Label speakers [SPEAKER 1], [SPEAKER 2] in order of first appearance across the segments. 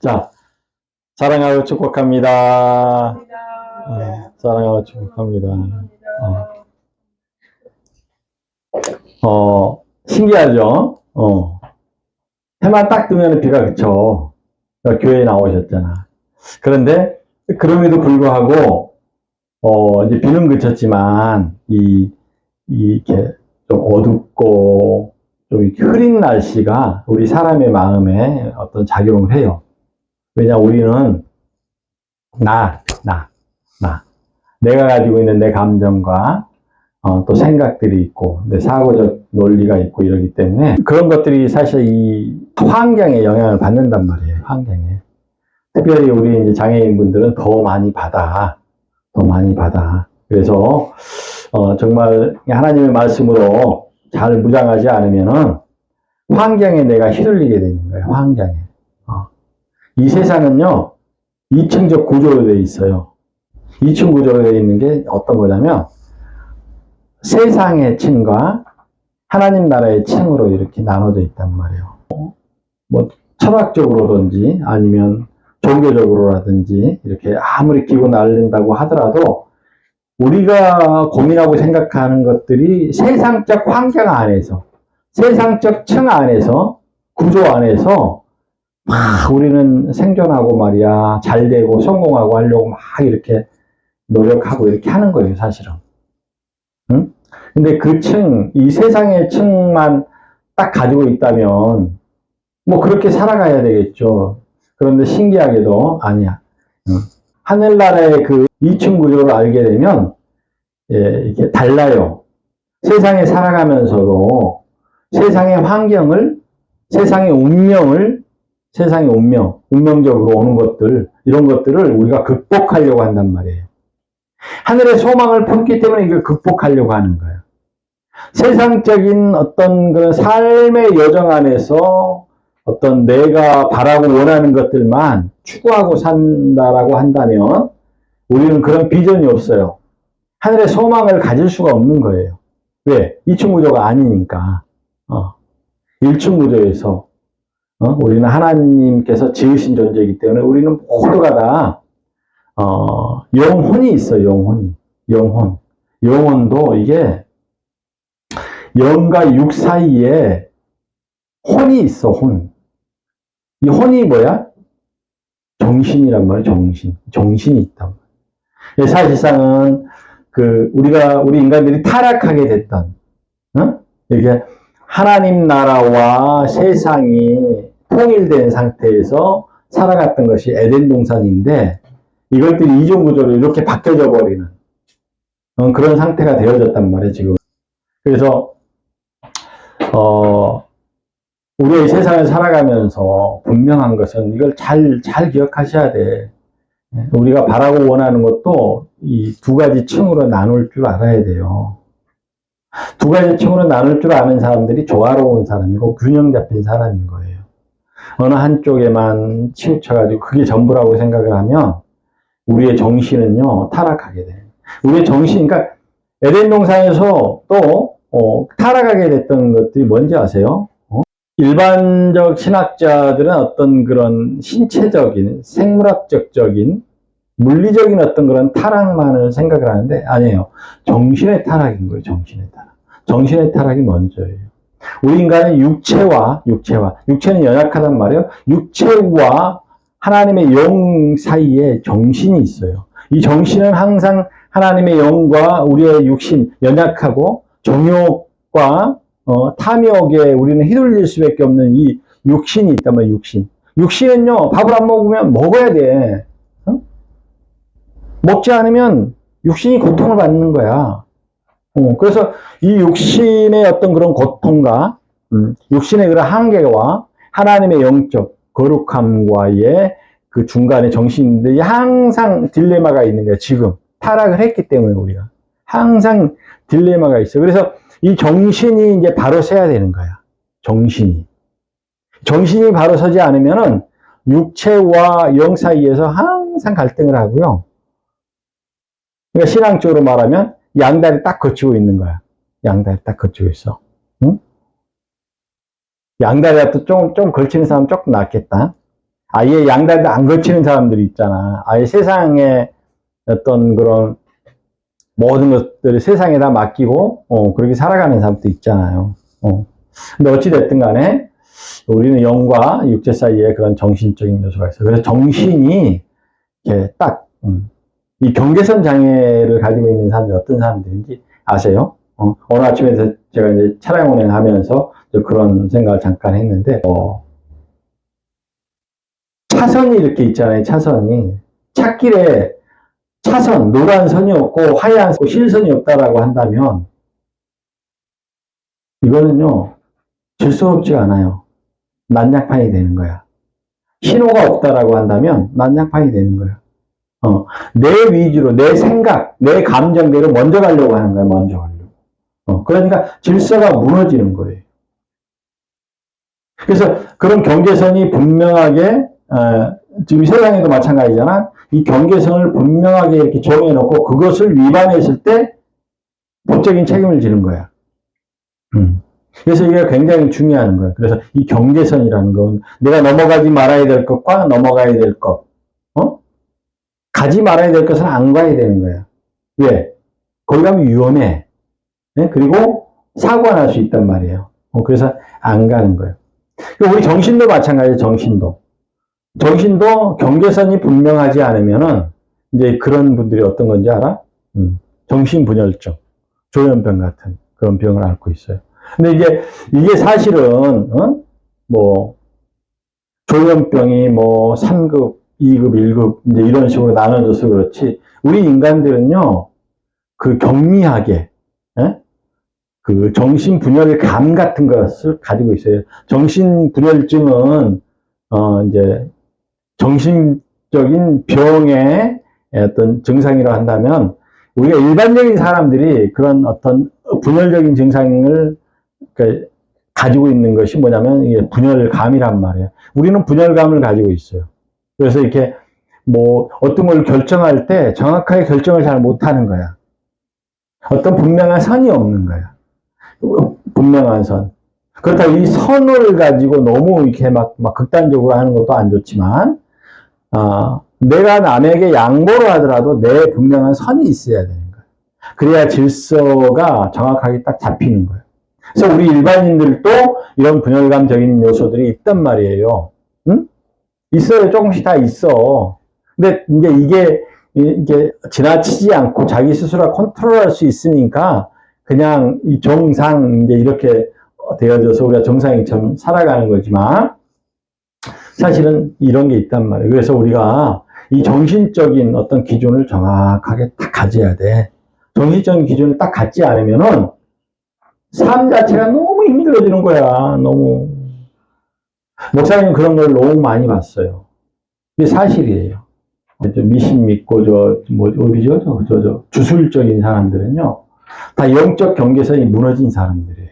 [SPEAKER 1] 자, 사랑하고 축복합니다. 사랑하고 축복합니다. 신기하죠? 해만 딱 뜨면 비가 그쳐. 교회에 나오셨잖아. 그런데, 그럼에도 불구하고, 이제 비는 그쳤지만, 이렇게 좀 어둡고, 좀 이렇게 흐린 날씨가 우리 사람의 마음에 어떤 작용을 해요. 왜냐, 우리는, 내가 가지고 있는 내 감정과, 또 생각들이 있고, 내 사고적 논리가 있고 이러기 때문에, 그런 것들이 사실 이 환경에 영향을 받는단 말이에요, 환경에. 특별히 우리 이제 장애인분들은 더 많이 받아. 그래서, 정말 하나님의 말씀으로 잘 무장하지 않으면은, 환경에 내가 휘둘리게 되는 거예요, 환경에. 이 세상은요, 2층적 구조로 되어 있어요. 2층 구조로 되어 있는 게 어떤 거냐면, 세상의 층과 하나님 나라의 층으로 이렇게 나눠져 있단 말이에요. 뭐, 철학적으로든지 아니면 종교적으로라든지 이렇게 아무리 끼고 날린다고 하더라도 우리가 고민하고 생각하는 것들이 세상적 환경 안에서, 세상적 층 안에서, 구조 안에서 막 우리는 생존하고 말이야, 잘 되고 성공하고 하려고 막 이렇게 노력하고 이렇게 하는 거예요, 사실은. 응? 근데 그 층, 이 세상의 층만 딱 가지고 있다면 뭐 그렇게 살아가야 되겠죠. 그런데 신기하게도 아니야. 하늘나라의 그 2층 구조를 알게 되면 이게 달라요. 세상에 살아가면서도 세상의 환경을, 세상의 운명적으로 오는 것들, 이런 것들을 우리가 극복하려고 한단 말이에요. 하늘의 소망을 품기 때문에 이걸 극복하려고 하는 거예요. 세상적인 어떤 그런 삶의 여정 안에서 어떤 내가 바라고 원하는 것들만 추구하고 산다라고 한다면 우리는 그런 비전이 없어요. 하늘의 소망을 가질 수가 없는 거예요. 왜? 2층 구조가 아니니까. 1층 구조에서 우리는 하나님께서 지으신 존재이기 때문에 우리는 모두가 다 영혼이 있어요. 영혼. 영혼도 이게 영과 육 사이에 혼이 있어. 혼. 이 혼이 뭐야? 정신이란 말이에요. 정신이 있단 말이에요. 사실상은 우리 인간들이 타락하게 됐던, 이게 하나님 나라와 세상이 통일된 상태에서 살아갔던 것이 에덴 동산인데, 이것들이 이중 구조로 이렇게 바뀌어져 버리는 그런 상태가 되어졌단 말이에요, 지금. 그래서, 우리가 이 세상을 살아가면서 분명한 것은 이걸 잘 기억하셔야 돼. 우리가 바라고 원하는 것도 이 두 가지 층으로 나눌 줄 알아야 돼요. 두 가지 층으로 나눌 줄 아는 사람들이 조화로운 사람이고 균형 잡힌 사람인 거예요. 어느 한쪽에만 치우쳐가지고 그게 전부라고 생각을 하면 우리의 정신은요, 타락하게 돼요. 우리의 정신, 그러니까 에덴 동산에서 또 타락하게 됐던 것들이 뭔지 아세요? 일반적 신학자들은 어떤 그런 신체적인, 생물학적인, 물리적인 어떤 그런 타락만을 생각을 하는데 아니에요. 정신의 타락인 거예요. 정신의 타락이 먼저예요. 우리 인간은 육체는 연약하단 말이에요. 육체와 하나님의 영 사이에 정신이 있어요. 이 정신은 항상 하나님의 영과 우리의 육신, 연약하고 정욕과 탐욕에 우리는 휘둘릴 수밖에 없는 이 육신이 있단 말이에요. 육신은요, 밥을 안 먹으면 먹어야 돼. 먹지 않으면 육신이 고통을 받는 거야. 그래서 이 육신의 어떤 그런 고통과 육신의 그런 한계와 하나님의 영적 거룩함과의 그 중간에 정신들이 항상 딜레마가 있는 거야. 지금 타락을 했기 때문에 우리가 항상 딜레마가 있어. 그래서 이 정신이 이제 바로 서야 되는 거야. 정신이 바로 서지 않으면은 육체와 영 사이에서 항상 갈등을 하고요. 그러니까 신앙적으로 말하면 양다리 딱 거치고 있는 거야. 양다리 딱 거치고 있어. 응? 양다리가 또 좀 걸치는 사람 조금 낫겠다. 아예 양다리도 안 거치는 사람들이 있잖아. 아예 세상에 어떤 그런 모든 것들을 세상에다 맡기고, 그렇게 살아가는 사람도 있잖아요. 근데 어찌됐든 간에 우리는 영과 육체 사이에 그런 정신적인 요소가 있어요. 그래서 정신이 이렇게 딱, 이 경계선 장애를 가지고 있는 사람들이 어떤 사람들인지 아세요? 오늘 아침에 제가 이제 차량 운행하면서 그런 생각을 잠깐 했는데, 차선이 이렇게 있잖아요, 차선이. 찻길에 차선, 노란 선이 없고 하얀 실선이 없다라고 한다면, 이거는요, 질서롭지가 않아요. 난장판이 되는 거야. 신호가 없다라고 한다면 난장판이 되는 거야. 내 위주로, 내 생각, 내 감정대로 먼저 가려고 하는 거야, 먼저 가려고. 그러니까 질서가 무너지는 거예요. 그래서 그런 경계선이 분명하게, 지금 세상에도 마찬가지잖아. 이 경계선을 분명하게 이렇게 정해놓고 그것을 위반했을 때 법적인 책임을 지는 거야. 그래서 이게 굉장히 중요한 거예요. 그래서 이 경계선이라는 건 내가 넘어가지 말아야 될 것과 넘어가야 될 것, 가지 말아야 될 것은 안 가야 되는 거야. 왜? 거기 가면 위험해. 네? 그리고 사고가 날 수 있단 말이에요. 그래서 안 가는 거예요. 우리 정신도 마찬가지예요. 정신도 경계선이 분명하지 않으면은 이제 그런 분들이 어떤 건지 알아? 정신분열증, 조현병 같은 그런 병을 앓고 있어요. 근데 이게 사실은 뭐 조현병이 뭐 3급, 2급, 1급 이제 이런 식으로 나눠져서 그렇지 우리 인간들은요 그 경미하게 그 정신분열감 같은 것을 가지고 있어요. 정신분열증은 이제 정신적인 병의 어떤 증상이라고 한다면 우리가 일반적인 사람들이 그런 어떤 분열적인 증상을 가지고 있는 것이 뭐냐면 이게 분열감이란 말이에요. 우리는 분열감을 가지고 있어요. 그래서 이렇게 뭐 어떤 걸 결정할 때 정확하게 결정을 잘 못하는 거야. 어떤 분명한 선이 없는 거야. 분명한 선. 그렇다고 이 선을 가지고 너무 이렇게 막 극단적으로 하는 것도 안 좋지만, 내가 남에게 양보를 하더라도 내 분명한 선이 있어야 되는 거야. 그래야 질서가 정확하게 딱 잡히는 거예요. 그래서 우리 일반인들도 이런 분열감적인 요소들이 있단 말이에요. 응? 있어요. 조금씩 다 있어. 근데 이제 이게 지나치지 않고 자기 스스로 컨트롤할 수 있으니까 그냥 이 정상 이제 이렇게 되어져서 우리가 정상인처럼 살아가는 거지만 사실은 이런 게 있단 말이에요. 그래서 우리가 이 정신적인 어떤 기준을 정확하게 딱 가져야 돼. 정신적인 기준을 딱 갖지 않으면은 삶 자체가 너무 힘들어지는 거야. 너무. 목사님은 그런 걸 너무 많이 봤어요. 이게 사실이에요. 미신 믿고 어디죠? 주술적인 사람들은요. 다 영적 경계선이 무너진 사람들이에요.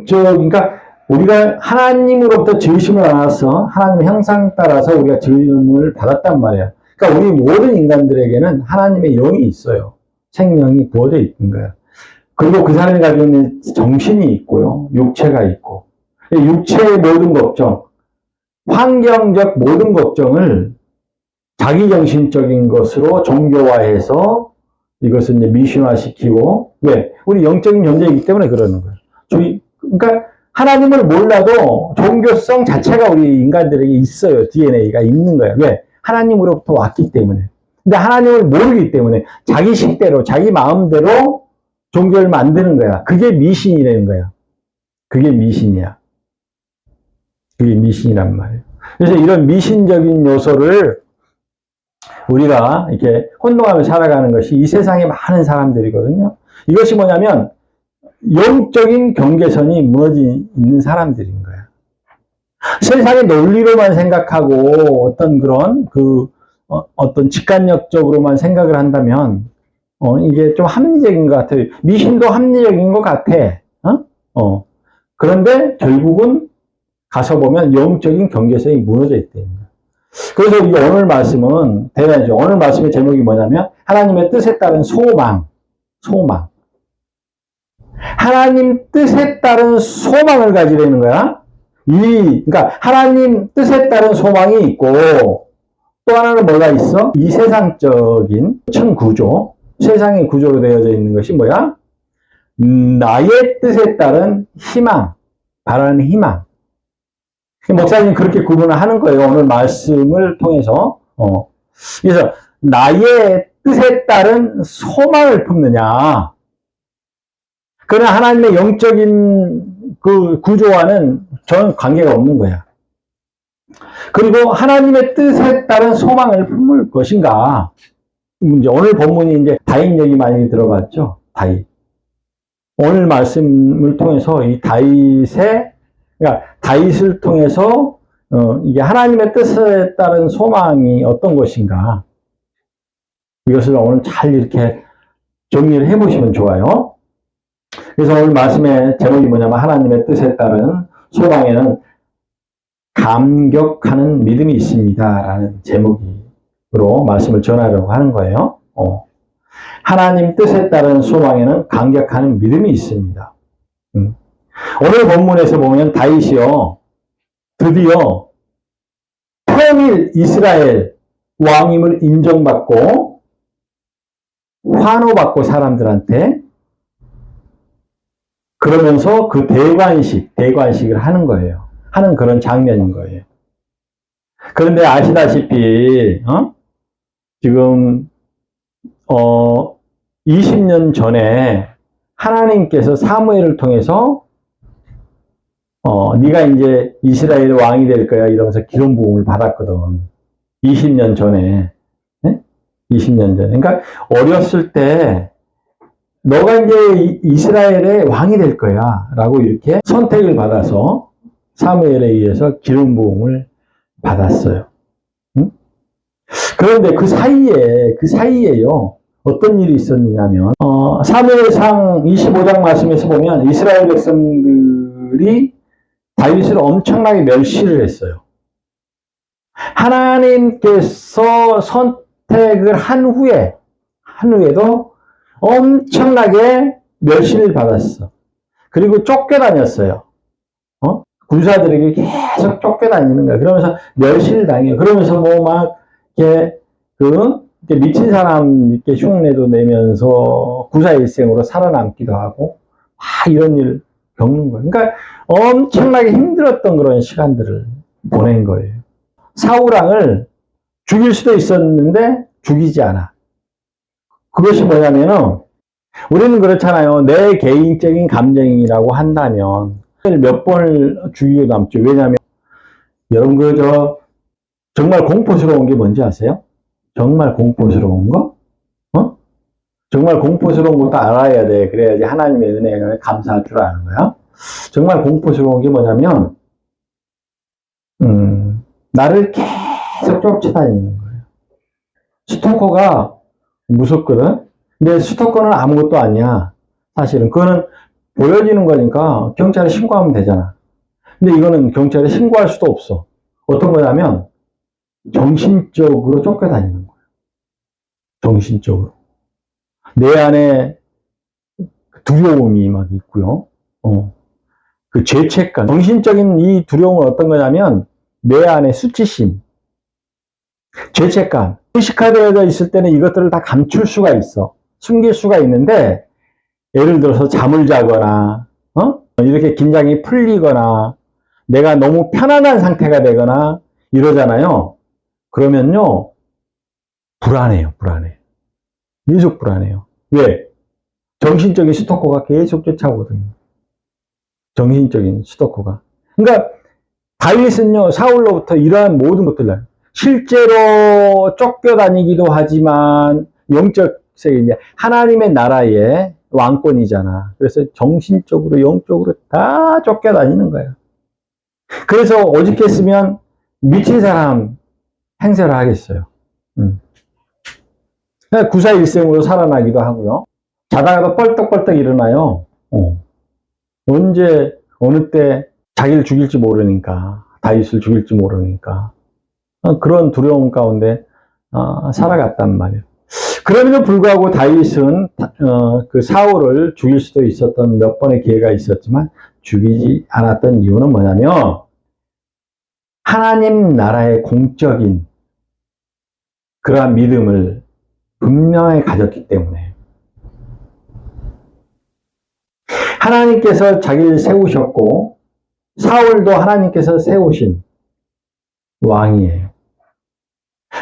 [SPEAKER 1] 그러니까 우리가 하나님으로부터 지으심을 알아서 하나님의 형상 따라서 우리가 지음을 받았단 말이에요. 그러니까 우리 모든 인간들에게는 하나님의 영이 있어요. 생명이 부어져 있는 거예요. 그리고 그 사람이 가지고 있는 정신이 있고요. 육체가 있고. 육체의 모든 걱정, 환경적 모든 걱정을 자기 정신적인 것으로 종교화해서 이것을 이제 미신화시키고, 왜? 우리 영적인 존재이기 때문에 그러는 거예요. 그러니까 하나님을 몰라도 종교성 자체가 우리 인간들에게 있어요. DNA가 있는 거예요. 왜? 하나님으로부터 왔기 때문에. 근데 하나님을 모르기 때문에 자기 식대로, 자기 마음대로 종교를 만드는 거야. 그게 미신이라는 거야. 그게 미신이야. 그게 미신이란 말이에요. 그래서 이런 미신적인 요소를 우리가 이렇게 혼동하며 살아가는 것이 이 세상에 많은 사람들이거든요. 이것이 뭐냐면 영적인 경계선이 무너져 있는 사람들인 거야. 세상의 논리로만 생각하고 어떤 그런 어떤 직관력적으로만 생각을 한다면 이게 좀 합리적인 것 같아요. 미신도 합리적인 것 같아. 그런데 결국은 가서 보면 영적인 경계선이 무너져 있다는 거야. 그래서 이 오늘 말씀은 대단하죠. 오늘 말씀의 제목이 뭐냐면 하나님의 뜻에 따른 소망. 하나님 뜻에 따른 소망을 가지려는 거야. 그러니까 하나님 뜻에 따른 소망이 있고 또 하나는 뭐가 있어? 이 세상적인 천구조, 세상의 구조로 되어져 있는 것이 뭐야? 나의 뜻에 따른 희망, 바라는 희망. 목사님 그렇게 구분을 하는 거예요. 오늘 말씀을 통해서. 그래서 나의 뜻에 따른 소망을 품느냐. 그러나 하나님의 영적인 그 구조와는 저는 관계가 없는 거야. 그리고 하나님의 뜻에 따른 소망을 품을 것인가. 이제 오늘 본문이 이제 다윗 얘기 많이 들어봤죠. 다윗. 오늘 말씀을 통해서 이 그러니까 다윗을 통해서 이게 하나님의 뜻에 따른 소망이 어떤 것인가. 이것을 오늘 잘 이렇게 정리를 해보시면 좋아요. 그래서 오늘 말씀의 제목이 뭐냐면 하나님의 뜻에 따른 소망에는 감격하는 믿음이 있습니다. 라는 제목으로 말씀을 전하려고 하는 거예요. 하나님 뜻에 따른 소망에는 감격하는 믿음이 있습니다. 오늘 본문에서 보면 다윗이요, 드디어 평일 이스라엘 왕임을 인정받고 환호받고 사람들한테 그러면서 그 대관식을 하는 거예요. 하는 그런 장면인 거예요. 그런데 아시다시피 지금 20년 전에 하나님께서 사무엘을 통해서 네가 이제 이스라엘 왕이 될 거야 이러면서 기름 부음을 받았거든. 20년 전에. 네? 20년 전에. 그러니까 어렸을 때 너가 이제 이스라엘의 왕이 될 거야 라고 이렇게 선택을 받아서 사무엘에 의해서 기름 부음을 받았어요. 응? 그런데 그 사이에요. 어떤 일이 있었느냐면 사무엘상 25장 말씀에서 보면 이스라엘 백성들이 다윗을 엄청나게 멸시를 했어요. 하나님께서 선택을 한 후에도 엄청나게 멸시를 받았어. 그리고 쫓겨다녔어요. 군사들에게 계속 쫓겨다니는 거야. 그러면서 멸시를 당해요. 그러면서 뭐 막 이렇게 미친 사람 이렇게 흉내도 내면서 구사일생으로 살아남기도 하고 막 이런 일을 겪는 거예요. 그러니까 엄청나게 힘들었던 그런 시간들을 보낸 거예요. 사울왕을 죽일 수도 있었는데 죽이지 않아. 그것이 뭐냐면은 우리는 그렇잖아요. 내 개인적인 감정이라고 한다면 몇 번을 죽이고 남죠. 왜냐하면 여러분 정말 공포스러운 게 뭔지 아세요? 정말 공포스러운 거? 정말 공포스러운 것도 알아야 돼. 그래야지 하나님의 은혜에 감사할 줄 아는 거야. 정말 공포스러운 게 뭐냐면 나를 계속 쫓아다니는 거예요. 스토커가 무섭거든. 근데 스토커는 아무것도 아니야. 사실은 그거는 보여지는 거니까 경찰에 신고하면 되잖아. 근데 이거는 경찰에 신고할 수도 없어. 어떤 거냐면 정신적으로 쫓겨다니는 거예요. 정신적으로. 내 안에 두려움이 막 있고요. 그 죄책감. 정신적인 이 두려움은 어떤 거냐면 내 안에 수치심, 죄책감. 의식화되어 있을 때는 이것들을 다 감출 수가 있어. 숨길 수가 있는데 예를 들어서 잠을 자거나 이렇게 긴장이 풀리거나 내가 너무 편안한 상태가 되거나 이러잖아요. 그러면요 불안해요. 계속 불안해요. 왜? 정신적인 스토커가 계속 쫓아오거든요. 정신적인 스토커가. 그러니까 다윗은요 사울로부터 이러한 모든 것들을 실제로 쫓겨다니기도 하지만 영적 세계 하나님의 나라의 왕권이잖아. 그래서 정신적으로 영적으로 다 쫓겨다니는 거야. 그래서 오직했으면 미친 사람 행세를 하겠어요. 구사일생으로 살아나기도 하고요. 자다가도 뻘떡뻘떡 일어나요. 언제 어느 때 자기를 죽일지 모르니까, 다윗을 죽일지 모르니까 그런 두려움 가운데 살아갔단 말이에요. 그럼에도 불구하고 다윗은 그 사울을 죽일 수도 있었던 몇 번의 기회가 있었지만 죽이지 않았던 이유는 뭐냐면 하나님 나라의 공적인 그러한 믿음을 분명히 가졌기 때문에 하나님께서 자기를 세우셨고 사울도 하나님께서 세우신 왕이에요.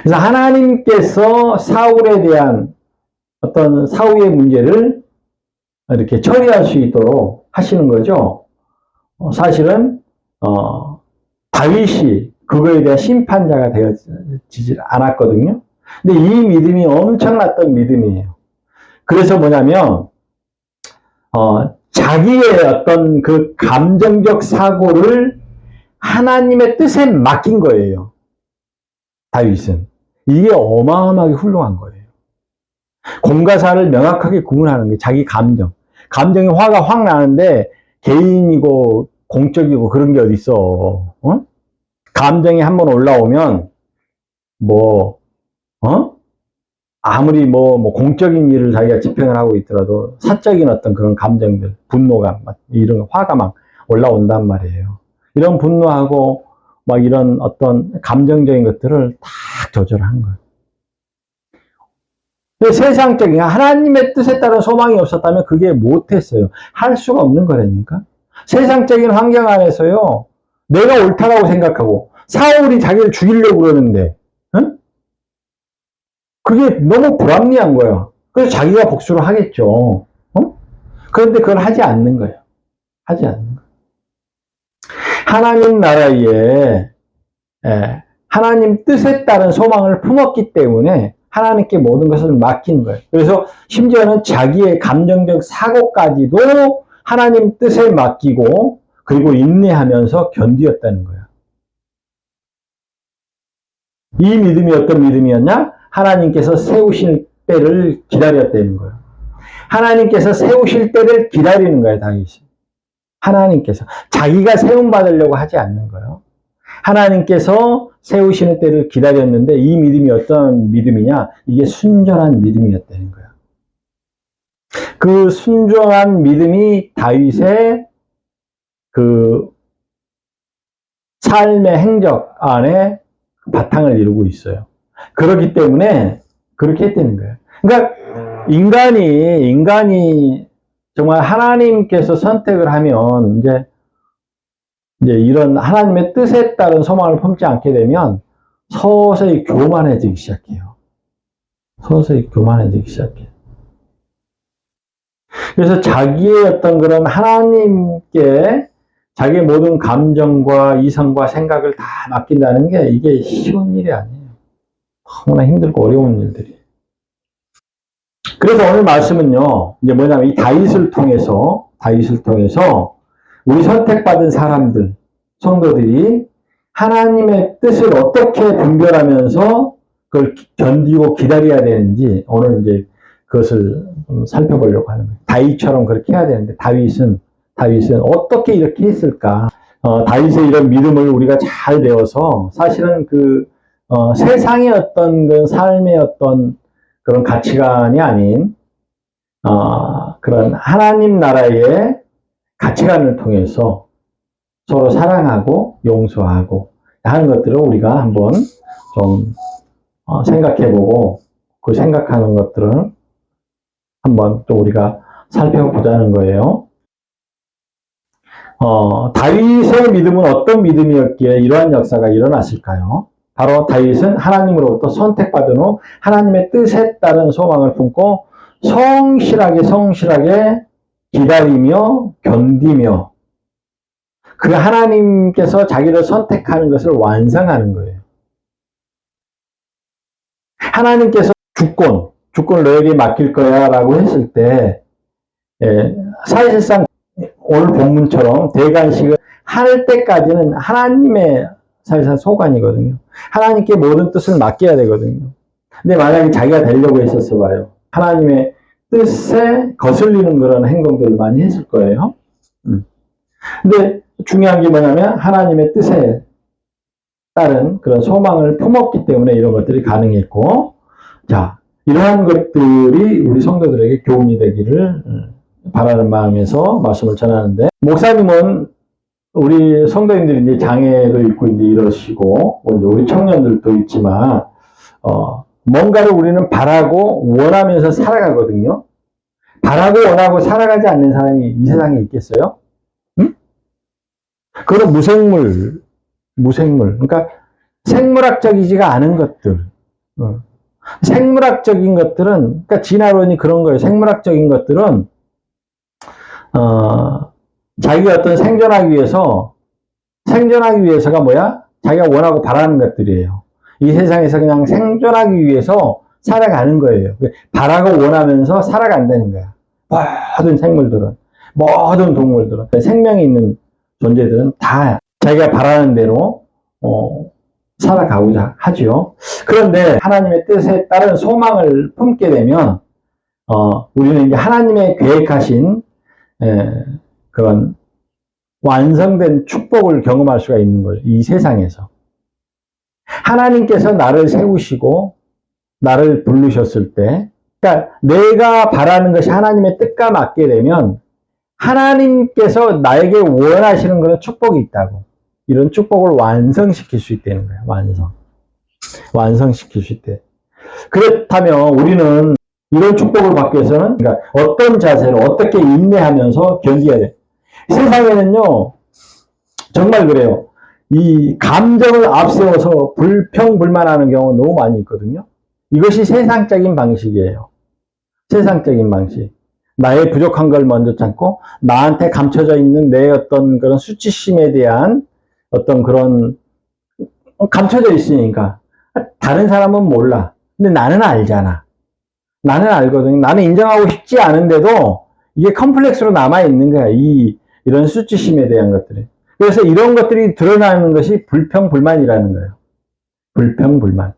[SPEAKER 1] 그래서 하나님께서 사울에 대한 어떤 사후의 문제를 이렇게 처리할 수 있도록 하시는 거죠. 사실은 다윗이 그거에 대한 심판자가 되어지질 않았거든요. 근데 이 믿음이 엄청났던 믿음이에요. 그래서 뭐냐면 자기의 어떤 그 감정적 사고를 하나님의 뜻에 맡긴 거예요. 다윗은. 이게 어마어마하게 훌륭한 거예요. 공과 사를 명확하게 구분하는 게 자기 감정. 감정이 화가 확 나는데 개인이고 공적이고 그런 게 어디 있어? 감정이 한번 올라오면 아무리 공적인 일을 자기가 집행을 하고 있더라도 사적인 어떤 그런 감정들, 분노감, 이런 화가 막 올라온단 말이에요. 이런 분노하고 막 이런 어떤 감정적인 것들을 다 조절한 거예요. 세상적인 하나님의 뜻에 따른 소망이 없었다면 그게 못했어요. 할 수가 없는 거라니까. 세상적인 환경 안에서요. 내가 옳다라고 생각하고 사울이 자기를 죽이려고 그러는데 그게 너무 불합리한 거예요. 그래서 자기가 복수를 하겠죠. 그런데 그걸 하지 않는 거예요. 하지 않는 거예요. 하나님 나라에 하나님 뜻에 따른 소망을 품었기 때문에 하나님께 모든 것을 맡기는 거예요. 그래서 심지어는 자기의 감정적 사고까지도 하나님 뜻에 맡기고 그리고 인내하면서 견디었다는 거예요. 이 믿음이 어떤 믿음이었냐? 하나님께서 세우실 때를 기다렸다는 거예요. 하나님께서 세우실 때를 기다리는 거예요, 다윗이. 하나님께서. 자기가 세움받으려고 하지 않는 거예요. 하나님께서 세우시는 때를 기다렸는데 이 믿음이 어떤 믿음이냐? 이게 순전한 믿음이었다는 거예요. 그 순전한 믿음이 다윗의 그 삶의 행적 안에 바탕을 이루고 있어요. 그렇기 때문에 그렇게 했다는 거예요. 그러니까 인간이 정말 하나님께서 선택을 하면 이제 이런 하나님의 뜻에 따른 소망을 품지 않게 되면 서서히 교만해지기 시작해요. 서서히 교만해지기 시작해요. 그래서 자기의 어떤 그런 하나님께 자기의 모든 감정과 이성과 생각을 다 맡긴다는 게 이게 쉬운 일이 아니에요. 너무나 힘들고 어려운 일들이에요. 그래서 오늘 말씀은요, 이제 뭐냐면 이 다윗을 통해서 우리 선택받은 사람들, 성도들이 하나님의 뜻을 어떻게 분별하면서 그걸 견디고 기다려야 되는지 오늘 이제 그것을 좀 살펴보려고 하는 거예요. 다윗처럼 그렇게 해야 되는데 다윗은 어떻게 이렇게 했을까? 다윗의 이런 믿음을 우리가 잘 배워서 사실은 세상의 어떤 그 삶의 어떤 그런 가치관이 아닌 그런 하나님 나라의 가치관을 통해서 서로 사랑하고 용서하고 하는 것들을 우리가 한번 좀 생각해보고 그 생각하는 것들을 한번 또 우리가 살펴보자는 거예요. 다윗의 믿음은 어떤 믿음이었기에 이러한 역사가 일어났을까요? 바로 다윗은 하나님으로부터 선택받은 후 하나님의 뜻에 따른 소망을 품고 성실하게 기다리며 견디며 그 하나님께서 자기를 선택하는 것을 완성하는 거예요. 하나님께서 주권을 너에게 맡길 거야 라고 했을 때 사실상 오늘 본문처럼 대관식을 할 때까지는 하나님의 사실상 소관이거든요. 하나님께 모든 뜻을 맡겨야 되거든요. 근데 만약에 자기가 되려고 했었어 봐요. 하나님의 뜻에 거슬리는 그런 행동들을 많이 했을 거예요. 근데 중요한 게 뭐냐면 하나님의 뜻에 따른 그런 소망을 품었기 때문에 이런 것들이 가능했고, 자, 이러한 것들이 우리 성도들에게 교훈이 되기를 바라는 마음에서 말씀을 전하는데, 목사님은 우리 성도님들이 이제 장애도 있고 이제 이러시고, 뭐 이제 우리 청년들도 있지만, 뭔가를 우리는 바라고 원하면서 살아가거든요. 바라고 원하고 살아가지 않는 사람이 이 세상에 있겠어요? 응? 그건 무생물. 그러니까 생물학적이지가 않은 것들. 생물학적인 것들은, 그러니까 진화론이 그런 거예요. 생물학적인 것들은, 자기가 어떤 생존하기 위해서가 뭐야? 자기가 원하고 바라는 것들이에요. 이 세상에서 그냥 생존하기 위해서 살아가는 거예요. 바라고 원하면서 살아간다는 거야. 모든 생물들은, 모든 동물들은, 생명이 있는 존재들은 다 자기가 바라는 대로, 살아가고자 하죠. 그런데 하나님의 뜻에 따른 소망을 품게 되면, 우리는 이제 하나님의 계획하신, 그런 완성된 축복을 경험할 수가 있는 거예요. 이 세상에서. 하나님께서 나를 세우시고 나를 부르셨을 때, 그러니까 내가 바라는 것이 하나님의 뜻과 맞게 되면 하나님께서 나에게 원하시는 그런 축복이 있다고. 이런 축복을 완성시킬 수 있다는 거예요. 완성시킬 수 있대. 그렇다면 우리는 이런 축복을 받기 위해서는 그러니까 어떤 자세로 어떻게 인내하면서 견뎌야 돼. 세상에는요, 정말 그래요. 이 감정을 앞세워서 불평불만하는 경우가 너무 많이 있거든요. 이것이 세상적인 방식이에요. 세상적인 방식. 나의 부족한 걸 먼저 찾고 나한테 감춰져 있는 내 어떤 그런 수치심에 대한 어떤 그런 감춰져 있으니까 다른 사람은 몰라. 근데 나는 알잖아. 나는 알거든요. 나는 인정하고 싶지 않은데도 이게 컴플렉스로 남아있는 거야. 이런 수치심에 대한 것들이. 그래서 이런 것들이 드러나는 것이 불평불만이라는 거예요. 불평불만.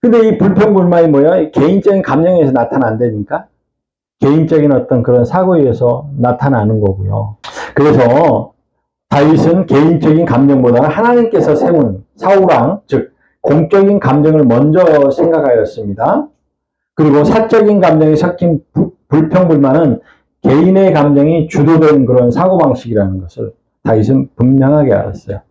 [SPEAKER 1] 근데 이 불평불만이 뭐야? 개인적인 감정에서 나타난다니까? 개인적인 어떤 그런 사고에 의해서 나타나는 거고요. 그래서 다윗은 개인적인 감정보다는 하나님께서 세운 사우랑, 즉 공적인 감정을 먼저 생각하였습니다. 그리고 사적인 감정이 섞인 불평불만은 개인의 감정이 주도된 그런 사고방식이라는 것을 다윗은 분명하게 알았어요.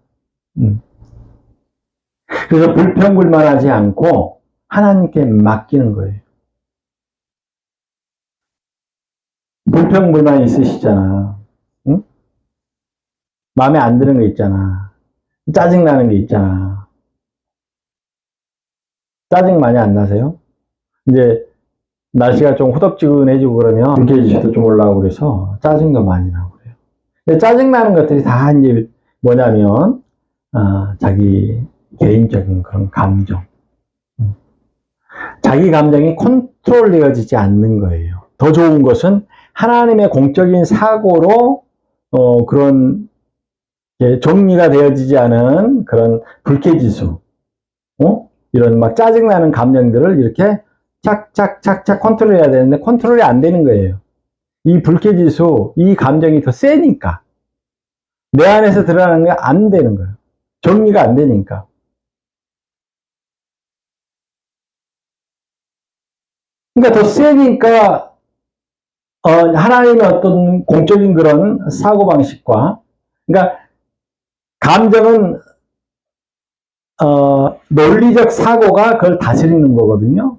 [SPEAKER 1] 그래서 불평불만하지 않고 하나님께 맡기는 거예요. 불평불만 있으시잖아. 응? 마음에 안 드는 거 있잖아. 짜증나는 게 있잖아. 짜증 많이 안 나세요? 이제 날씨가 좀 후덥지근해지고 그러면 불쾌지수도 좀 올라오고 그래서 짜증도 많이 나고 그래요. 근데 짜증나는 것들이 다 이제 뭐냐면 자기 개인적인 그런 감정. 자기 감정이 컨트롤되어지지 않는 거예요. 더 좋은 것은 하나님의 공적인 사고로 그런 정리가 되어지지 않은 그런 불쾌지수, 이런 막 짜증나는 감정들을 이렇게 착착착착 컨트롤해야 되는데 컨트롤이 안 되는 거예요. 이 불쾌지수, 이 감정이 더 세니까 내 안에서 드러나는 게 안 되는 거예요. 정리가 안 되니까. 그러니까 더 세니까 하나님의 어떤 공적인 그런 사고방식과, 그러니까 감정은 논리적 사고가 그걸 다스리는 거거든요.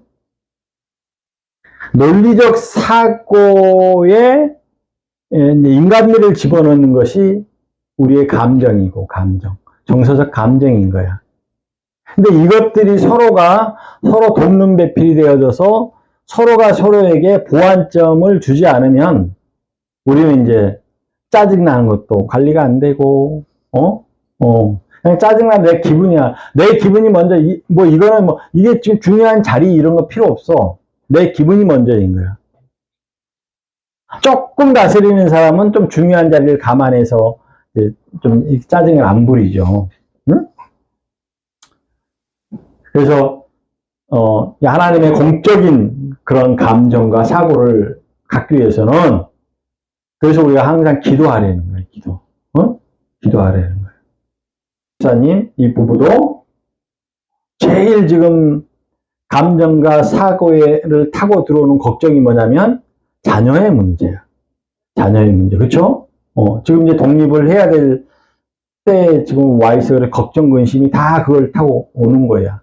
[SPEAKER 1] 논리적 사고에 인간미를 집어넣는 것이 우리의 감정이고, 정서적 감정인 거야. 근데 이것들이 서로 돕는 배필이 되어져서 서로가 서로에게 보완점을 주지 않으면 우리는 이제 짜증나는 것도 관리가 안 되고, 그냥 짜증나는 내 기분이야. 내 기분이 먼저, 이게 지금 중요한 자리 이런 거 필요 없어. 내 기분이 먼저인 거야. 조금 다스리는 사람은 좀 중요한 자리를 감안해서 좀 짜증을 안 부리죠. 응? 그래서 하나님의 공적인 그런 감정과 사고를 갖기 위해서는 그래서 우리가 항상 기도하라는 거예요. 기도하라는 거예요. 목사님, 이 부부도 제일 지금 감정과 사고를 타고 들어오는 걱정이 뭐냐면 자녀의 문제야. 자녀의 문제. 그렇죠? 지금 이제 독립을 해야 될 때 지금 와 있어. 그래, 걱정, 근심이 다 그걸 타고 오는 거야.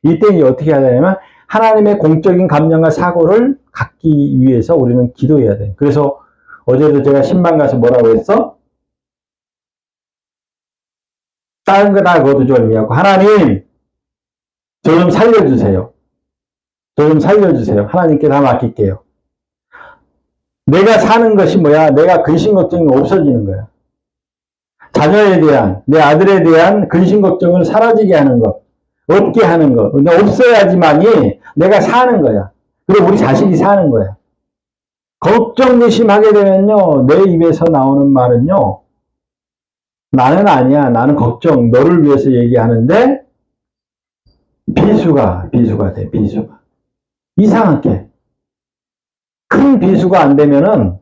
[SPEAKER 1] 이때 이제 어떻게 해야 되냐면, 하나님의 공적인 감정과 사고를 갖기 위해서 우리는 기도해야 돼. 그래서 어제도 제가 신방 가서 뭐라고 했어? 다른 거 다 거두절미하고, 하나님, 저 좀 살려주세요. 저 좀 살려주세요. 하나님께 다 맡길게요. 내가 사는 것이 뭐야? 내가 근심 걱정이 없어지는 거야. 자녀에 대한, 내 아들에 대한 근심 걱정을 사라지게 하는 것, 없게 하는 것. 근데 없어야지만이 내가 사는 거야. 그리고 우리 자식이 사는 거야. 걱정, 근심하게 되면요, 내 입에서 나오는 말은요, 나는 아니야. 나는 걱정, 너를 위해서 얘기하는데, 비수가 돼, 비수가. 이상하게. 큰 비수가 안 되면은,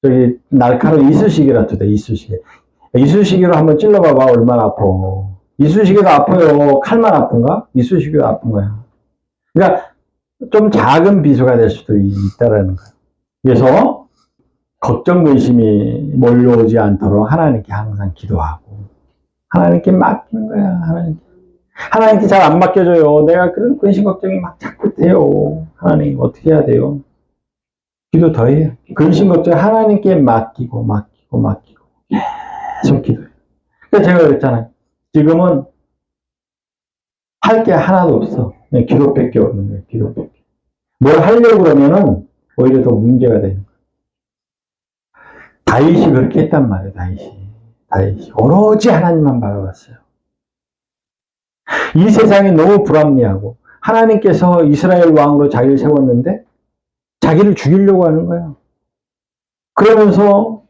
[SPEAKER 1] 저기, 날카로운 이쑤시개라도 돼, 이쑤시개. 이쑤시개로 한번 찔러봐봐, 얼마나 아파. 이쑤시개도 아파요. 칼만 아픈가? 이쑤시개도 아픈 거야. 그러니까, 좀 작은 비수가 될 수도 있다라는 거야. 그래서, 걱정, 근심이 몰려오지 않도록 하나님께 항상 기도하고, 하나님께 맡기는 거야, 하나님께 잘 안 맡겨줘요. 내가 그런 근심, 걱정이 막 자꾸 돼요. 하나님, 어떻게 해야 돼요? 기도 더 해요. 근심, 걱정 하나님께 맡기고. 계속 기도해요. 그러니까 제가 그랬잖아요. 지금은 할 게 하나도 없어. 그냥 기도밖에 없는 거예요, 기도밖에. 뭘 하려고 그러면은 오히려 더 문제가 되는 거예요. 다윗이 그렇게 했단 말이에요, 다윗이. 오로지 하나님만 바라봤어요. 이 세상이 너무 불합리하고, 하나님께서 이스라엘 왕으로 자기를 세웠는데, 자기를 죽이려고 하는 거야. 그러면서,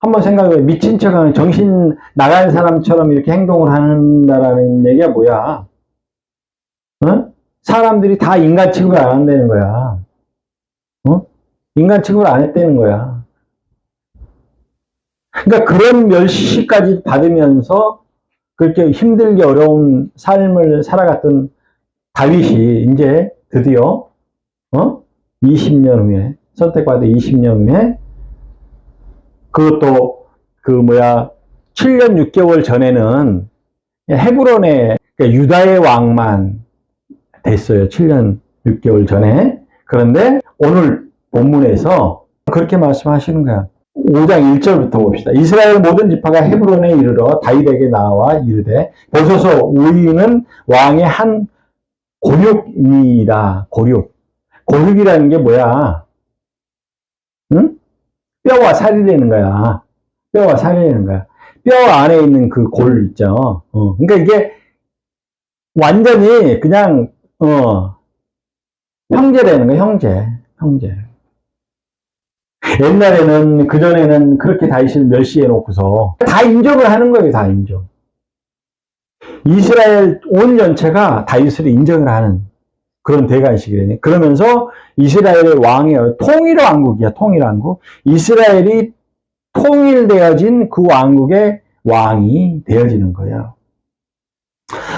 [SPEAKER 1] 한번 생각해. 미친 척하는, 정신 나간 사람처럼 이렇게 행동을 한다라는 얘기가 뭐야? 사람들이 다 인간 취급을 안 한다는 거야. 인간 취급을 안 했다는 거야. 그러니까 그런 멸시까지 받으면서 그렇게 힘들게 어려운 삶을 살아갔던 다윗이 이제 드디어 20년 후에 선택받아 20년 후에 그것도 7년 6개월 전에는 헤브론의 그러니까 유다의 왕만 됐어요. 7년 6개월 전에. 그런데 오늘 본문에서 그렇게 말씀하시는 거야. 5장 1절부터 봅시다. 이스라엘 모든 지파가 헤브론에 이르러 다윗에게 나와 이르되 보소서 우리는 왕의 한 고육이니이다. 고육이라는 게 뭐야? 응? 뼈와 살이 되는 거야. 뼈와 살이 되는 거야. 뼈 안에 있는 그 골 있죠. 그러니까 이게 완전히 그냥 형제라는 거야. 형제. 옛날에는 그전에는 그렇게 다윗을 멸시해 놓고서 다 인정을 하는 거예요. 다 인정. 이스라엘 온 전체가 다윗을 인정을 하는 그런 대관식이래요. 그러면서 이스라엘의 왕의 통일 왕국이야. 통일 왕국. 이스라엘이 통일되어진 그 왕국의 왕이 되어지는 거예요.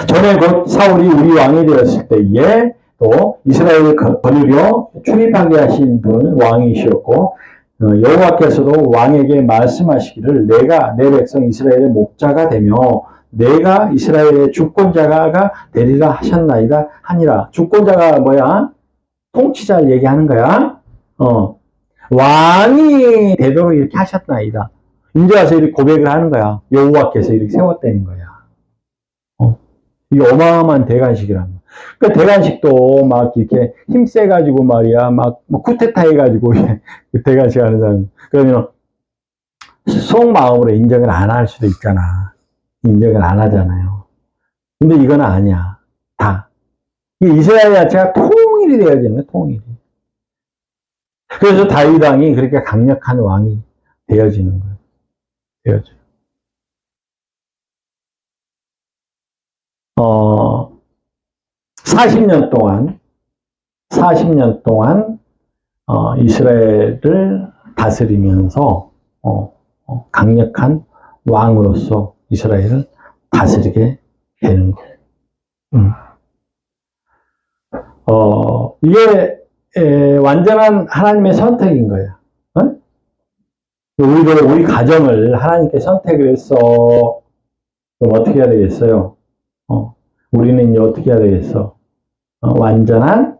[SPEAKER 1] 전에 곧 사울이 우리 왕이 되었을 때에 또 이스라엘을 거느려 출입하게 하신 분은 왕이시었고 여호와께서도 왕에게 말씀하시기를 내가 내 백성 이스라엘의 목자가 되며 내가 이스라엘의 주권자가 되리라 하셨나이다 하니라. 주권자가 뭐야? 통치자를 얘기하는 거야. 왕이 되도록 이렇게 하셨나이다. 이제 와서 이렇게 고백을 하는 거야. 여호와께서 이렇게 세웠다는 거야. 이게 어마어마한 대관식이란 거야. 그러니까 대관식도 막 이렇게 힘세가지고 말이야. 막 쿠데타 해가지고 대관식 하는 사람. 그러면 속마음으로 인정을 안 할 수도 있잖아. 인정을 안 하잖아요. 근데 이건 아니야. 다. 이스라엘 자체가 통일이 되어지는 거야, 통일이. 그래서 다윗 왕이 그렇게 강력한 왕이 되어지는 거예요. 되어져. 40년 동안 이스라엘을 다스리면서 강력한 왕으로서 이스라엘을 다스리게 되는 거예요. 이게 완전한 하나님의 선택인 거예요. 우리 가정을 하나님께 선택을 했어. 그럼 어떻게 해야 되겠어요? 우리는 이제 어떻게 해야 되겠어? 완전한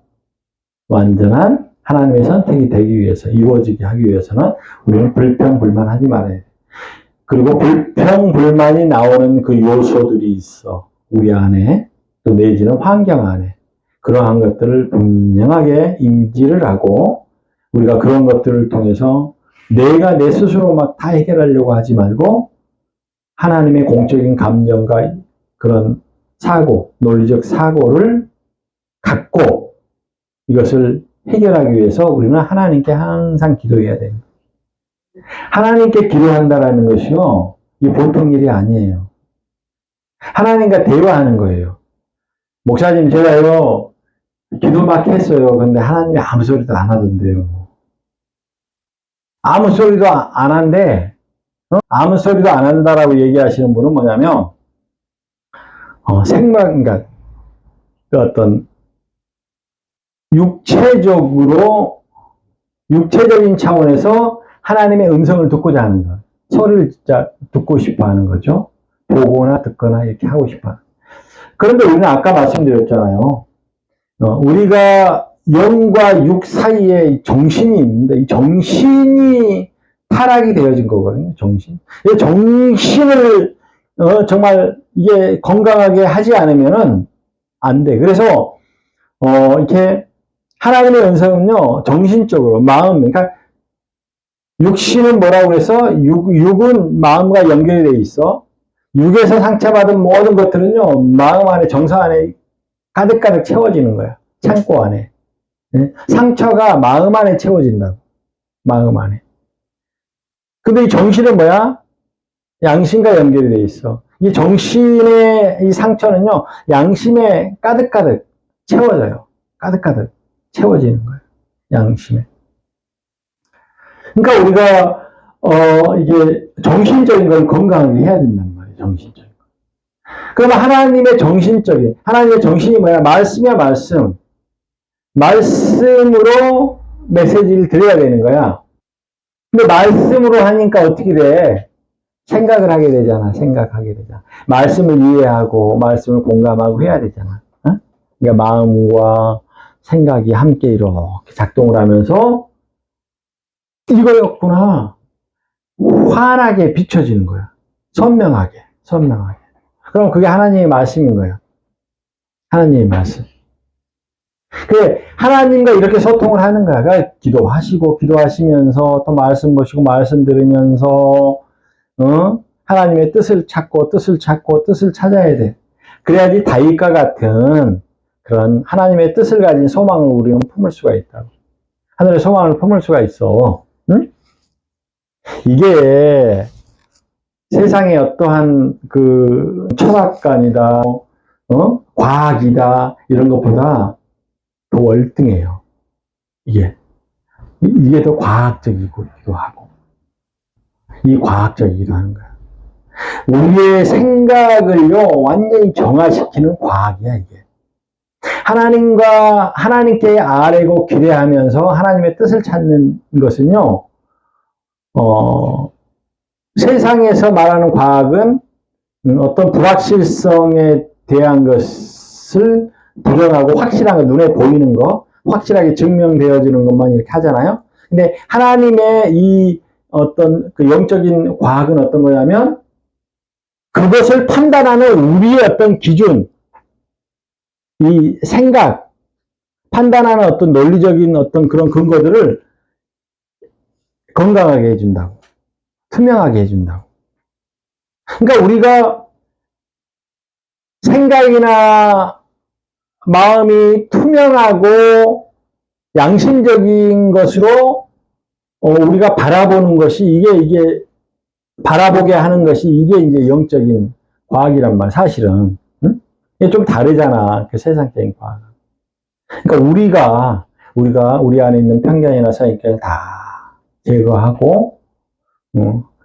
[SPEAKER 1] 하나님의 선택이 되기 위해서, 이루어지게 하기 위해서는 우리는 불평불만하지 말아야 돼. 그리고 불평불만이 나오는 그 요소들이 있어. 우리 안에, 또 내지는 환경 안에. 그러한 것들을 분명하게 인지를 하고, 우리가 그런 것들을 통해서 내가 내 스스로 막 다 해결하려고 하지 말고, 하나님의 공적인 감정과 그런 사고, 논리적 사고를 갖고 이것을 해결하기 위해서 우리는 하나님께 항상 기도해야 됩니다. 하나님께 기도한다라는 것이요, 이 보통 일이 아니에요. 하나님과 대화하는 거예요. 목사님, 제가요, 기도 막 했어요. 근데 하나님이 아무 소리도 안 하던데요. 아무 소리도 안 한데, 아무 소리도 안 한다라고 얘기하시는 분은 뭐냐면, 그러니까, 그 어떤, 육체적인 차원에서 하나님의 음성을 듣고자 하는 것. 소리를 진짜 듣고 싶어 하는 거죠. 보거나 듣거나 이렇게 하고 싶어 하는. 그런데 우리는 아까 말씀드렸잖아요. 우리가 영과 육 사이에 정신이 있는데, 이 정신이 타락이 되어진 거거든요, 정신. 이 정신을, 정말 이게 건강하게 하지 않으면은 안 돼. 그래서, 이렇게 하나님의 은성은요, 정신적으로, 마음, 그러니까 육신은 뭐라고 해서 육은 마음과 연결이 돼 있어. 육에서 상처받은 모든 것들은요, 마음 안에, 정서 안에 가득가득 채워지는 거야. 창고 안에. 네? 상처가 마음 안에 채워진다고. 마음 안에. 근데 이 정신은 뭐야? 양심과 연결이 돼 있어. 이 정신의 이 상처는요, 양심에 가득가득 채워져요. 가득가득 채워지는 거예요. 양심에. 그러니까 우리가, 이게 정신적인 걸 건강하게 해야 된단 말이에요. 정신적인 거. 그러면 하나님의 정신이 뭐야? 말씀이야, 말씀. 말씀으로 메시지를 드려야 되는 거야. 근데 말씀으로 하니까 어떻게 돼? 생각을 하게 되잖아. 말씀을 이해하고, 말씀을 공감하고 해야 되잖아. 그러니까 마음과 생각이 함께 이렇게 작동을 하면서 이거였구나. 환하게 비춰지는 거야. 선명하게. 그럼 그게 하나님의 말씀인 거야. 하나님의 말씀. 그래, 하나님과 이렇게 소통을 하는 거야. 그러니까 기도하시면서 또 말씀 보시고 말씀 들으면서 하나님의 뜻을 찾고 뜻을 찾아야 돼. 그래야지 다윗과 같은 그런 하나님의 뜻을 가진 소망을 우리는 품을 수가 있다고. 하늘의 소망을 품을 수가 있어. 응? 이게 세상의 어떠한 그 철학관이다, 과학이다 이런 것보다 더 월등해요. 이게 더 과학적이기도 하고, 이 과학적이기도 하는 거야. 우리의 생각을요 완전히 정화시키는 과학이야 이게. 하나님께 아뢰고 기대하면서 하나님의 뜻을 찾는 것은요, 세상에서 말하는 과학은 어떤 불확실성에 대한 것을 부정하고 확실한 거, 눈에 보이는 거, 확실하게 증명되어지는 것만 이렇게 하잖아요. 근데 하나님의 이 어떤 그 영적인 과학은 어떤 거냐면 그것을 판단하는 우리의 어떤 기준, 이 생각, 판단하는 어떤 논리적인 어떤 그런 근거들을 건강하게 해준다고. 투명하게 해준다고. 그러니까 우리가 생각이나 마음이 투명하고 양심적인 것으로 우리가 바라보는 것이 이게 바라보게 하는 것이 이게 이제 영적인 과학이란 말 사실은. 응? 이게 좀 다르잖아. 그 세상적인 과학. 그러니까 우리가 우리 안에 있는 편견이나 선입견을 다 제거하고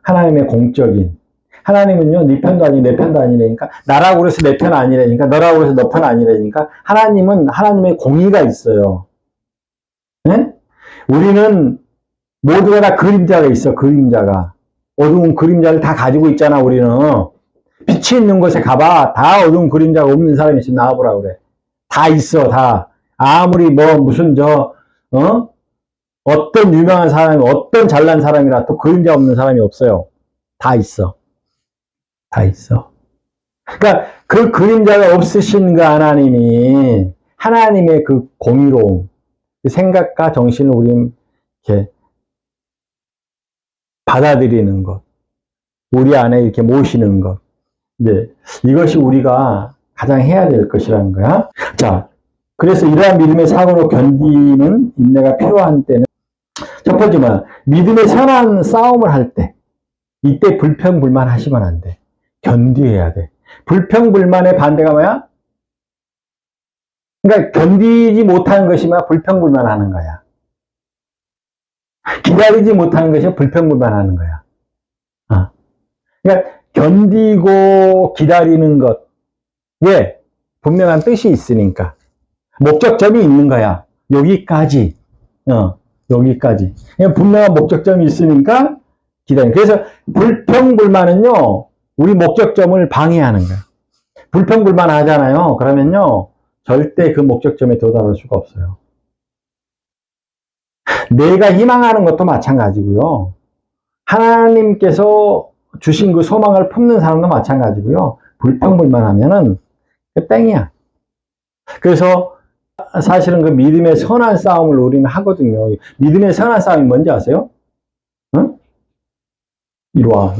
[SPEAKER 1] 하나님의 공적인, 하나님은요 네 편도 아니고 내 편도 아니라니까, 나라고 그래서 내 편 아니라니까, 너라고 그래서 너 편 아니라니까, 하나님은 하나님의 공의가 있어요. 네? 우리는 모두가 다 그림자가 있어. 그림자가. 어두운 그림자를 다 가지고 있잖아, 우리는. 빛이 있는 곳에 가봐. 다 어두운 그림자가 없는 사람이 있으면 나와보라 그래. 다 있어, 다. 아무리 어떤 유명한 사람이, 어떤 잘난 사람이라 또 그림자 없는 사람이 없어요. 다 있어. 다 있어. 그러니까 그 그림자가 없으신 그 하나님의 그 공의로움, 그 생각과 정신을 우리 이렇게 받아들이는 것, 우리 안에 이렇게 모시는 것, 이제 이것이 우리가 가장 해야 될 것이라는 거야. 자, 그래서 이러한 믿음의 사고로 견디는 인내가 필요한 때는 첫 번째는 믿음의 선한 싸움을 할 때, 이때 불평불만 하시면 안 돼. 견디해야 돼. 불평불만의 반대가 뭐야? 그러니까 견디지 못하는 것이 뭐야? 불평불만 하는 거야. 기다리지 못하는 것이 불평불만 하는 거야. 그러니까 견디고 기다리는 것. 왜? 분명한 뜻이 있으니까. 목적점이 있는 거야. 여기까지. 여기까지. 그냥 분명한 목적점이 있으니까 기다리는. 그래서 불평불만은요, 우리 목적점을 방해하는 거야. 불평불만 하잖아요. 그러면요, 절대 그 목적점에 도달할 수가 없어요. 내가 희망하는 것도 마찬가지고요. 하나님께서 주신 그 소망을 품는 사람도 마찬가지고요. 불평불만 하면은 땡이야. 그래서 사실은 그 믿음의 선한 싸움을 우리는 하거든요. 믿음의 선한 싸움이 뭔지 아세요? 응? 이리 와.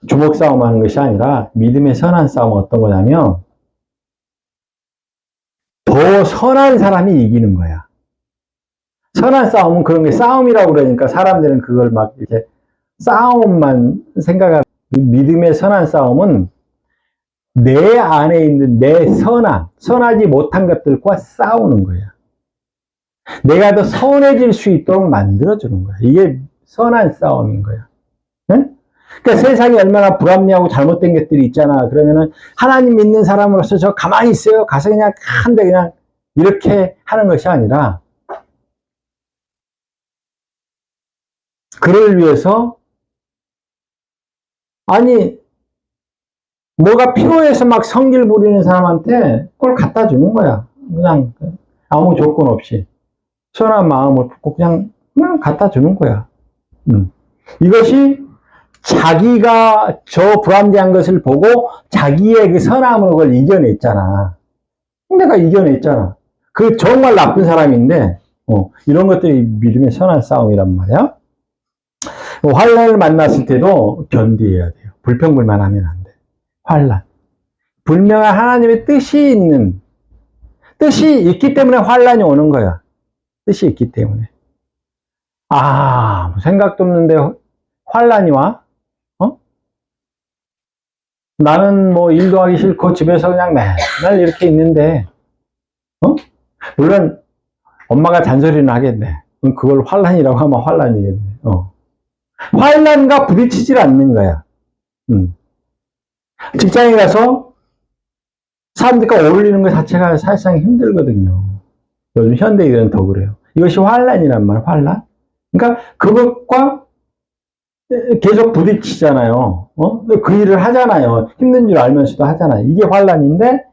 [SPEAKER 1] 주먹 싸움 하는 것이 아니라 믿음의 선한 싸움은 어떤 거냐면 더 선한 사람이 이기는 거야. 선한 싸움은 그런 게 싸움이라고 그러니까 사람들은 그걸 막 이렇게 싸움만 생각하고, 믿음의 선한 싸움은 내 안에 있는 내 선하지 못한 것들과 싸우는 거야. 내가 더 선해질 수 있도록 만들어주는 거야. 이게 선한 싸움인 거야. 응? 그러니까 세상에 얼마나 불합리하고 잘못된 것들이 있잖아. 그러면은 하나님 믿는 사람으로서 저 가만히 있어요. 가서 그냥 한데 그냥 이렇게 하는 것이 아니라 그를 위해서 뭐가 필요해서 막 성질 부리는 사람한테 그걸 갖다 주는 거야. 그냥 아무 조건 없이 선한 마음을 품고 그냥 갖다 주는 거야. 이것이 자기가 저 불합리한 것을 보고 자기의 그 선함으로 그걸 이겨냈잖아. 내가 이겨냈잖아. 그 정말 나쁜 사람인데 이런 것들이 믿음의 선한 싸움이란 말이야. 환란을 만났을 때도 견디해야 돼요. 불평불만하면 안 돼. 환란. 분명한 하나님의 뜻이 있기 때문에 환란이 오는 거야. 뜻이 있기 때문에. 생각도 없는데 환란이 와? 나는 일도 하기 싫고 집에서 그냥 맨날 이렇게 있는데, 물론 엄마가 잔소리는 하겠네. 그걸 환란이라고 하면 환란이겠네. 환란과 부딪히질 않는 거야. 직장에 가서 사람들과 어울리는 것 자체가 사실상 힘들거든요. 요즘 현대인들은 더 그래요. 이것이 환란이란 말, 환란. 그러니까 그것과 계속 부딪히잖아요. 그 일을 하잖아요. 힘든 줄 알면서도 하잖아요. 이게 환란인데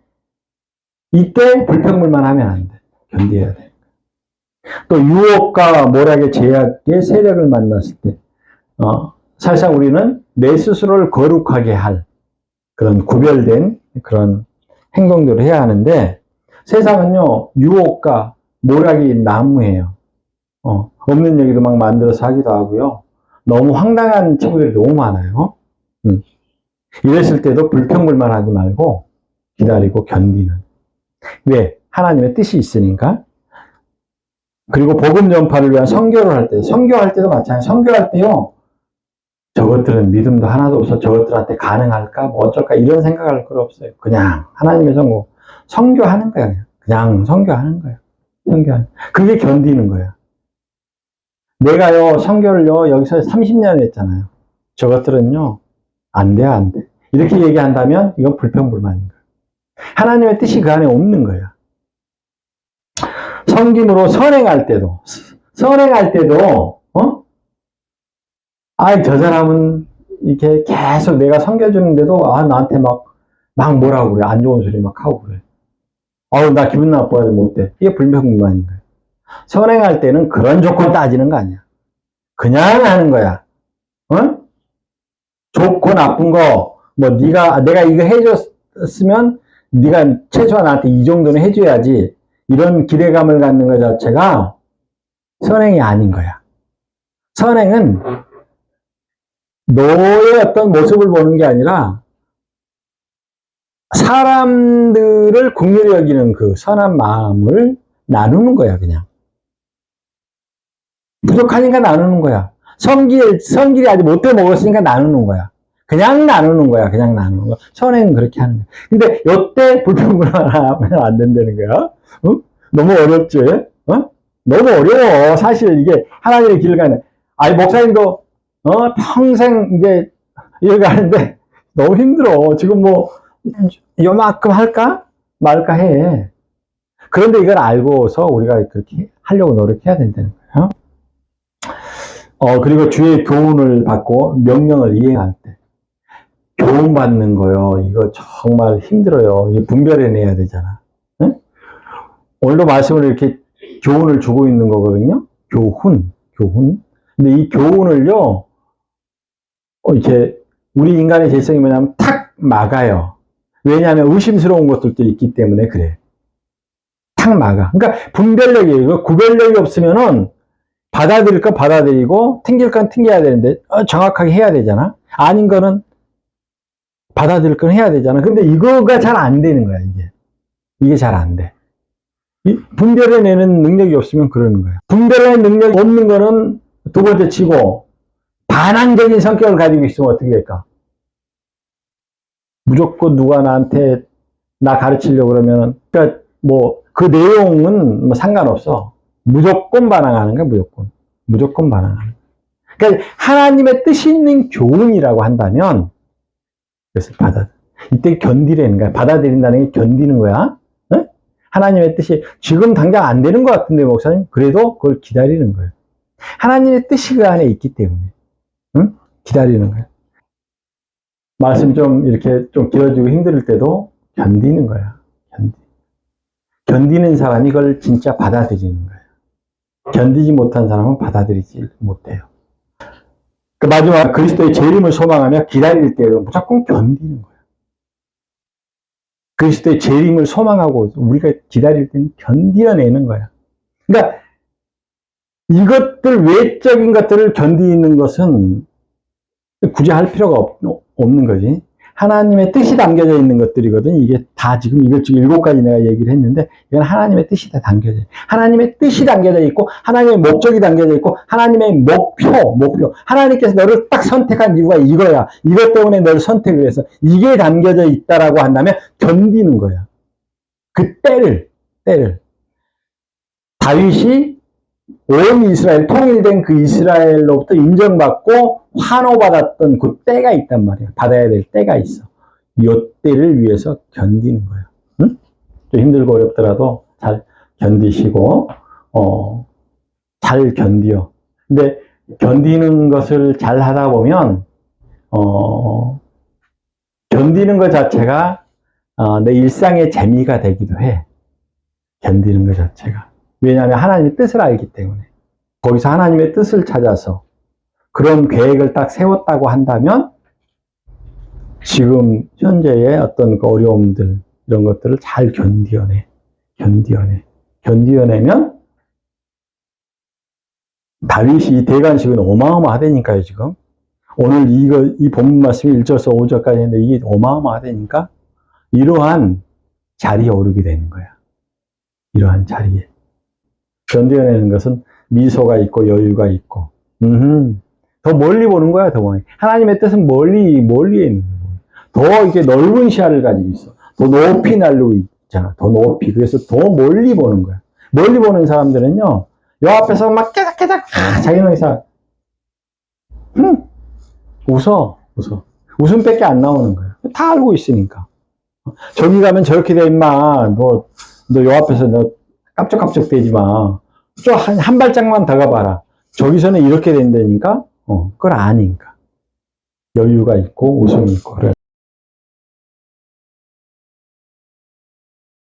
[SPEAKER 1] 이때 불평불만 하면 안 돼. 견뎌야 돼. 또 유혹과 모락의 제약의 세력을 만났을 때 사실상 우리는 내 스스로를 거룩하게 할 그런 구별된 그런 행동들을 해야 하는데 세상은요 유혹과 모락이 난무해요. 없는 얘기도 막 만들어서 하기도 하고요. 너무 황당한 친구들이 너무 많아요. 이랬을 때도 불평불만 하지 말고 기다리고 견디는. 왜? 하나님의 뜻이 있으니까. 그리고 복음 전파를 위한 선교를 할 때, 선교할 때도 마찬가지예요. 선교할 때요, 저것들은 믿음도 하나도 없어 저것들한테 가능할까? 뭐 어쩔까? 이런 생각할 거 없어요. 그냥 하나님의 선교하는 거야. 그냥 선교하는 거야. 그게 견디는 거야. 내가요, 선교를요, 여기서 30년 했잖아요. 저것들은요, 안 돼. 이렇게 얘기한다면 이건 불평불만인 거야. 하나님의 뜻이 그 안에 없는 거야. 섬김으로 선행할 때도, 저 사람은 이렇게 계속 내가 섬겨주는데도, 나한테 막 뭐라고 그래. 안 좋은 소리 막 하고 그래. 나 기분 나빠서 못돼. 이게 불평불만인 거야. 선행할 때는 그런 조건 따지는 거 아니야. 그냥 하는 거야. 어? 좋고 나쁜 거, 내가 이거 해줬으면, 네가 최소한 나한테 이 정도는 해줘야지. 이런 기대감을 갖는 것 자체가 선행이 아닌 거야. 선행은 너의 어떤 모습을 보는 게 아니라 사람들을 긍휼히 여기는 그 선한 마음을 나누는 거야, 그냥. 부족하니까 나누는 거야. 성질이 아직 못해 먹었으니까 나누는 거야. 그냥 나누는 거야, 그냥 나누는 거야. 선행은 그렇게 하는 거야. 근데 요때 불평불만하면 안 된다는 거야. 어? 너무 어렵지? 어? 너무 어려워. 사실 이게 하나님의 길을 가는. 목사님도, 평생 이제 이렇게 하는데 너무 힘들어. 지금 요만큼 할까? 말까 해. 그런데 이걸 알고서 우리가 그렇게 하려고 노력해야 된다는 거예요. 그리고 주의 교훈을 받고 명령을 이행할 때. 교훈 받는 거요. 이거 정말 힘들어요. 이게 분별해내야 되잖아. 응? 오늘도 말씀을 이렇게 교훈을 주고 있는 거거든요. 교훈. 근데 이 교훈을요, 이렇게 우리 인간의 죄성이 뭐냐면 탁 막아요. 왜냐하면 의심스러운 것들도 있기 때문에 그래. 탁 막아. 그러니까 분별력이, 구별력이 없으면은 받아들일 건 받아들이고 튕길 건 튕겨야 되는데 정확하게 해야 되잖아. 아닌 거는 받아들일 건 해야 되잖아. 근데 이거가 잘 안 되는 거야, 이게 잘 안 돼. 분별해내는 능력이 없으면 그러는 거야. 분별해내는 능력이 없는 거는 두 번째 치고 반항적인 성격을 가지고 있으면 어떻게 될까? 무조건 누가 나한테 나 가르치려고 그러면은, 그러니까 그 내용은 상관없어. 무조건 반항하는 거야, 무조건 반항하는 거야. 그러니까 하나님의 뜻이 있는 교훈이라고 한다면, 그래서 이때 견디라는 거야. 받아들인다는 게 견디는 거야. 응? 하나님의 뜻이 지금 당장 안 되는 것 같은데, 목사님? 그래도 그걸 기다리는 거예요. 하나님의 뜻이 그 안에 있기 때문에. 응? 기다리는 거야. 말씀 좀 이렇게 좀 길어지고 힘들 때도 견디는 거야. 견디는 사람이 이걸 진짜 받아들이는 거예요. 견디지 못한 사람은 받아들이지 못해요. 그 마지막 그리스도의 재림을 소망하며 기다릴 때도 무조건 견디는 거예요. 그리스도의 재림을 소망하고 우리가 기다릴 때는 견디어내는 거야. 그러니까 이것들 외적인 것들을 견디는 것은 굳이 할 필요가 없는 거지. 하나님의 뜻이 담겨져 있는 것들이거든. 이게 다 지금 이것 지금 7가지 내가 얘기를 했는데 이건 하나님의 뜻이 다 담겨져 있고 하나님의 뜻이 담겨져 있고 하나님의 목적이 담겨져 있고 하나님의 목표 하나님께서 너를 딱 선택한 이유가 이거야. 이것 때문에 너를 선택을 해서 이게 담겨져 있다라고 한다면 견디는 거야. 그 때를 다윗이 온 이스라엘, 통일된 그 이스라엘로부터 인정받고 환호받았던 그 때가 있단 말이야. 받아야 될 때가 있어. 이 때를 위해서 견디는 거야. 응? 좀 힘들고 어렵더라도 잘 견디시고, 잘 견디어. 근데 견디는 것을 잘 하다 보면, 견디는 것 자체가, 내 일상의 재미가 되기도 해. 견디는 것 자체가. 왜냐하면 하나님의 뜻을 알기 때문에. 거기서 하나님의 뜻을 찾아서 그런 계획을 딱 세웠다고 한다면 지금 현재의 어떤 그 어려움들 이런 것들을 잘 견디어내면 다윗이 이 대관식은 어마어마하다니까요. 지금 오늘 이 본문 말씀이 1절에서 5절까지 했는데 이게 어마어마하다니까 이러한 자리에 오르게 되는 거야. 이러한 자리에 견뎌내는 것은 미소가 있고 여유가 있고 더 멀리 보는 거야. 더 멀리. 하나님의 뜻은 멀리에 있는 거야. 더 이렇게 넓은 시야를 가지고 있어. 더 높이 날리고 있잖아. 더 높이. 그래서 더 멀리 보는 거야. 멀리 보는 사람들은요. 요 앞에서 막 깨작깨작 자기는 사 웃어. 웃음밖에 안 나오는 거야. 다 알고 있으니까. 저기 가면 저렇게 돼 임마. 너 요 앞에서 너 깜짝깜짝 대지 마. 좀 한 발짝만 더 가봐라. 저기서는 이렇게 된다니까? 그걸 아니까. 여유가 있고 웃음이 있고 그래.